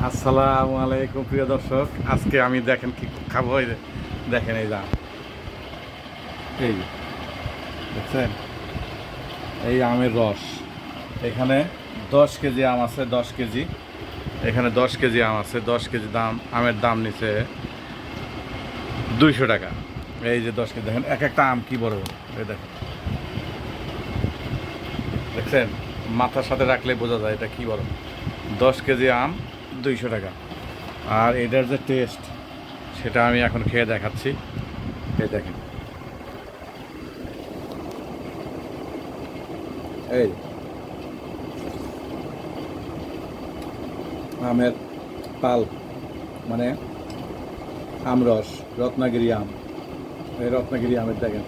আসসালামু আলাইকুম প্রিয় দর্শক, আজকে আমি দেখেন কি খাবো। এই যে দেখেন, এই যা এই দেখছেন, এই আমের রস। এখানে 10 কেজি আম আছে, 10 কেজি। এখানে 10 কেজি আম আছে, 10 কেজি দাম। আমের দাম নিচে 200 টাকা। এই যে 10 কেজি, দেখেন এক একটা আম কি বড় বড়। এই দেখেন, দেখছেন, মাথার সাথে রাখলে বোঝা যায় এটা কি বড়। 10 কেজি আম 200 টাকা। আর এটার যে টেস্ট, সেটা আমি এখন খেয়ে দেখাচ্ছি। এই দেখেন, এই আমের পাল, মানে আমরস, রত্নাগিরি আম। এই রত্নাগিরি আমের দেখেন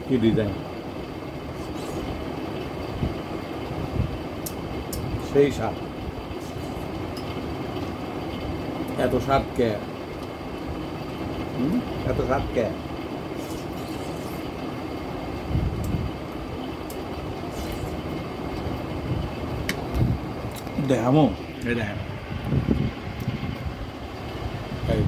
কি ডিজাইন, সেই স্বাদ। এত স্বাদ কে? এত স্বাদ কে? দেখামো, এই দেখেন, এই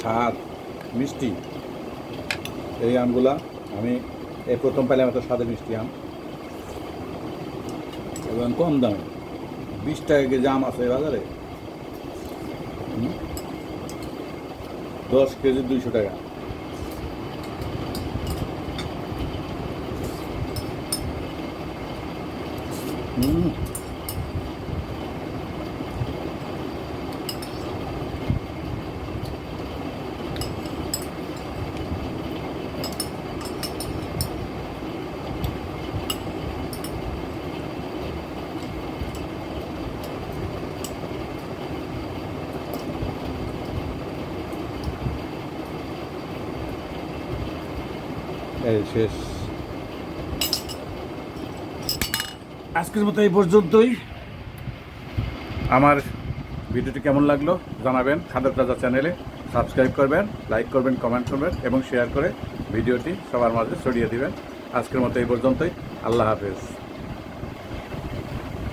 স্বাদ, মিষ্টি। এই আমগুলা আমি এই প্রথম পাইলাম, এত স্বাদে মিষ্টি আম এবং কম দামে। 20 টাকা কেজি আম আছে বাজারে। 10 কেজি 200 টাকা। হুম, এই শেষ। আজকের মতো এই পর্যন্তই। আমার ভিডিওটি কেমন লাগলো জানাবেন। খাদ্য প্লাজা চ্যানেলে সাবস্ক্রাইব করবেন, লাইক করবেন, কমেন্ট করবেন এবং শেয়ার করে ভিডিওটি সবার মাঝে ছড়িয়ে দিবেন। আজকের মতো এই পর্যন্তই। আল্লাহ হাফেজ।